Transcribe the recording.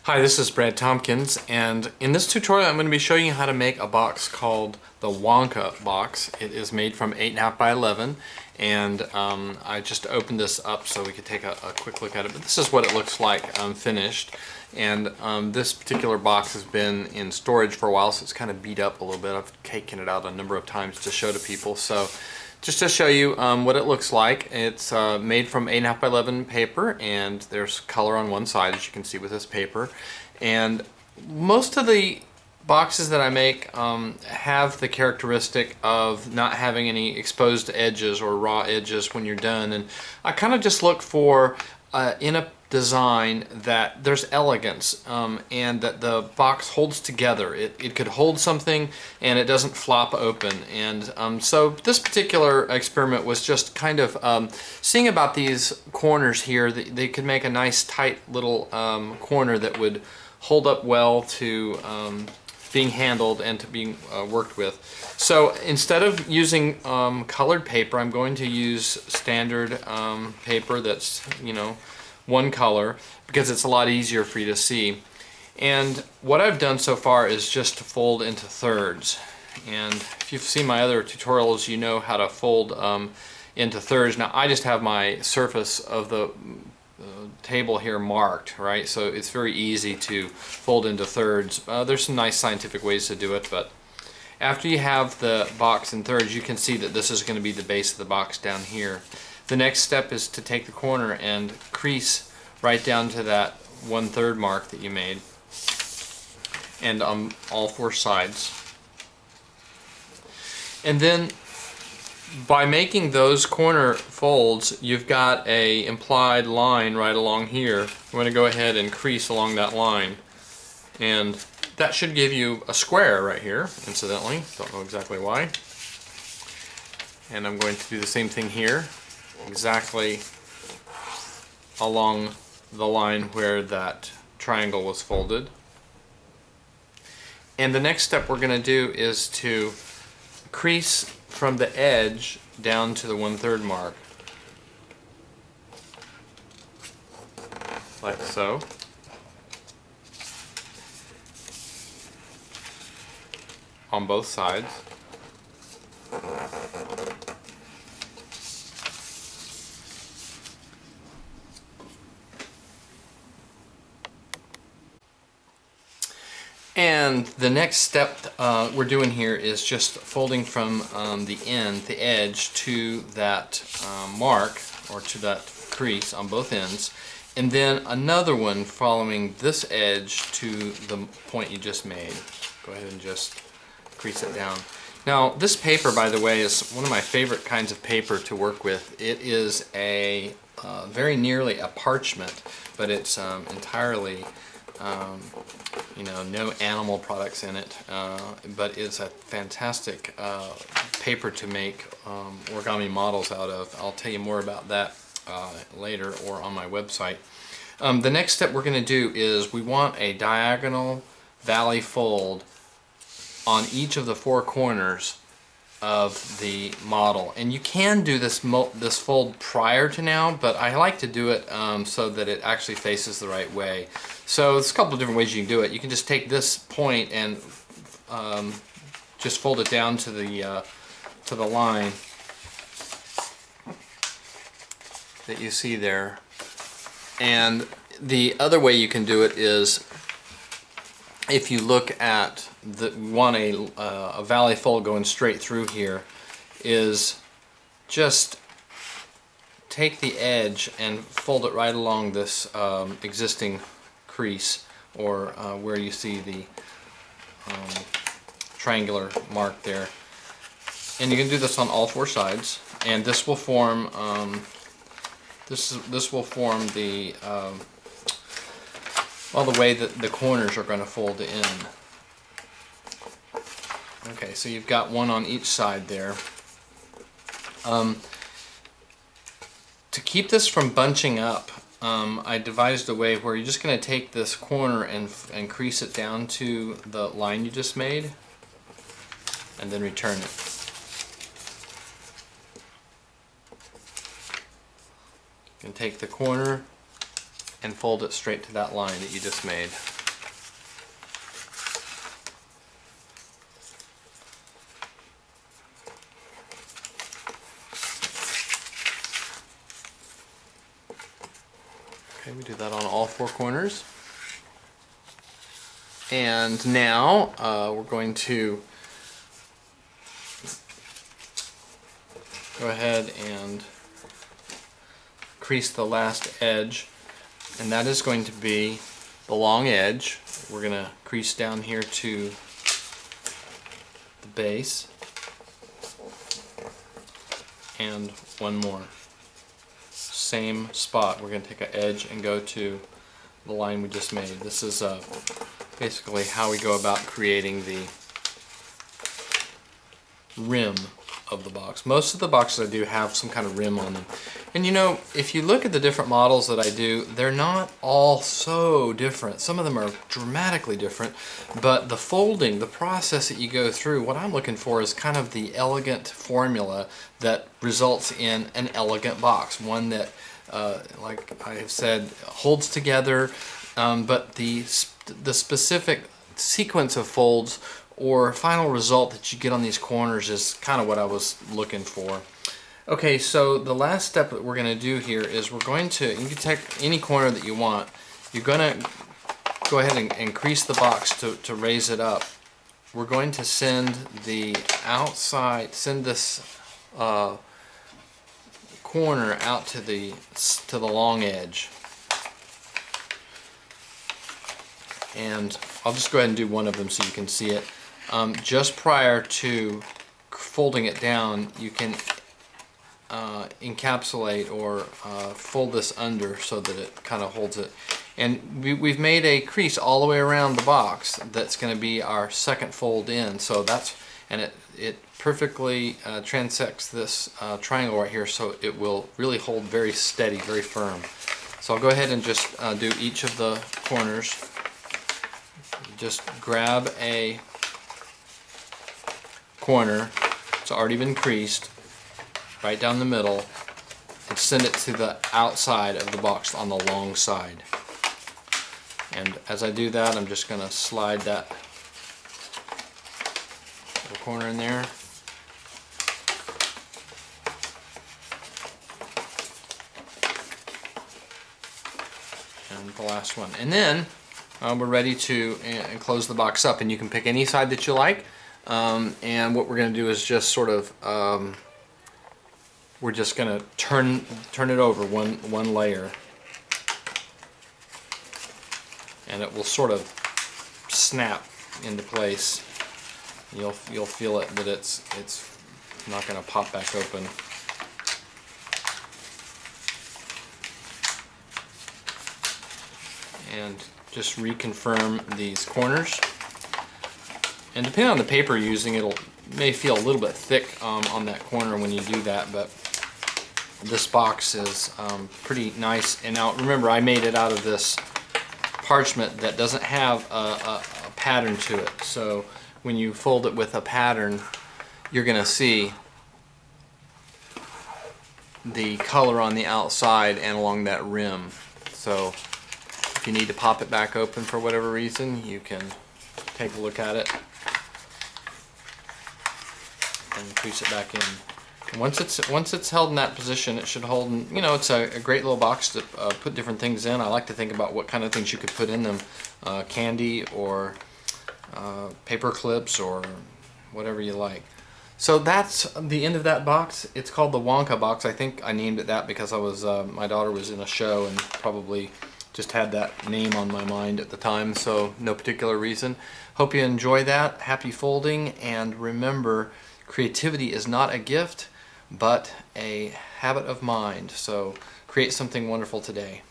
Hi, this is Brad Tompkins, and in this tutorial I'm going to be showing you how to make a box called the Wonka box. It is made from 8.5 by 11, and I just opened this up so we could take a quick look at it. But this is what it looks like finished, and this particular box has been in storage for a while, so it's kind of beat up a little bit. I've taken it out a number of times to show to people. So just to show you what it looks like, it's made from 8.5 by 11 paper, and there's color on one side, as you can see with this paper. And most of the boxes that I make have the characteristic of not having any exposed edges or raw edges when you're done. And I kind of just look for in a design that there's elegance and that the box holds together. It could hold something and it doesn't flop open. And so this particular experiment was just kind of seeing about these corners here. They could make a nice tight little corner that would hold up well to being handled and to being worked with. So instead of using colored paper, I'm going to use standard paper that's, you know, one color, because it's a lot easier for you to see. And what I've done so far is just to fold into thirds. And if you've seen my other tutorials, you know how to fold into thirds. Now I just have my surface of the table here marked, right? So it's very easy to fold into thirds. There's some nice scientific ways to do it, but after you have the box in thirds, you can see that this is going to be the base of the box down here. The next step is to take the corner and crease right down to that 1/3 mark that you made, and on all four sides. And then by making those corner folds, you've got a implied line right along here. I'm going to go ahead and crease along that line, and that should give you a square right here, incidentally. Don't know exactly why. And I'm going to do the same thing here, exactly along the line where that triangle was folded. And the next step we're going to do is to crease from the edge down to the 1/3 mark, like so. On both sides. And the next step we're doing here is just folding from the end, the edge, to that mark, or to that crease on both ends, and then another one following this edge to the point you just made. Go ahead and just crease it down. Now this paper, by the way, is one of my favorite kinds of paper to work with. It is a very nearly a parchment, but it's entirely you know, no animal products in it, but it's a fantastic paper to make origami models out of. I'll tell you more about that later, or on my website. The next step we're going to do is we want a diagonal valley fold on each of the four corners of the model. And you can do this fold prior to now, but I like to do it so that it actually faces the right way. So there's a couple of different ways you can do it. You can just take this point and just fold it down to the line that you see there. And the other way you can do it is, if you look at a valley fold going straight through here, is just take the edge and fold it right along this existing crease, or where you see the triangular mark there. And you can do this on all four sides, and this will form this will form the well, the way that the corners are going to fold in. Okay, so you've got one on each side there. To keep this from bunching up, I devised a way where you're just going to take this corner and crease it down to the line you just made, and then return it. You can take the corner and fold it straight to that line that you just made. Okay, we do that on all four corners. And now we're going to go ahead and crease the last edge, and that is going to be the long edge. We're going to crease down here to the base, and one more. Same spot. We're going to take an edge and go to the line we just made. This is basically how we go about creating the rim of the box. Most of the boxes I do have some kind of rim on them. And you know, if you look at the different models that I do, they're not all so different. Some of them are dramatically different, but the folding, the process that you go through, what I'm looking for is kind of the elegant formula that results in an elegant box. One that, like I have said, holds together, but the specific sequence of folds or final result that you get on these corners is kind of what I was looking for. Okay, so the last step that we're going to do here is we're going to, you can take any corner that you want, you're going to go ahead and crease the box to raise it up. We're going to send the outside, send this corner out to the long edge. And I'll just go ahead and do one of them so you can see it. Just prior to folding it down, you can encapsulate or fold this under so that it kind of holds it. And we've made a crease all the way around the box that's going to be our second fold in. So that's, and it perfectly transects this triangle right here, so it will really hold very steady, very firm. So I'll go ahead and just do each of the corners. Just grab a corner, it's already been creased, right down the middle, and send it to the outside of the box on the long side. And as I do that, I'm just going to slide that little corner in there. And the last one. And then we're ready to close the box up, and you can pick any side that you like. And what we're going to do is just sort of, we're just going to turn it over one layer, and it will sort of snap into place. You'll feel it that it's not going to pop back open. And just reconfirm these corners. And depending on the paper you're using, it may feel a little bit thick on that corner when you do that, but this box is pretty nice. And now remember, I made it out of this parchment that doesn't have a pattern to it. So when you fold it with a pattern, you're going to see the color on the outside and along that rim. So if you need to pop it back open for whatever reason, you can take a look at it and crease it back in. And once it's held in that position, it should hold. You know, it's a great little box to put different things in. I like to think about what kind of things you could put in them, candy or paper clips or whatever you like. So that's the end of that box. It's called the Wonka box. I think I named it that because I was my daughter was in a show and probably just had that name on my mind at the time, so no particular reason. Hope you enjoy that. Happy folding, and remember, creativity is not a gift, but a habit of mind. So create something wonderful today.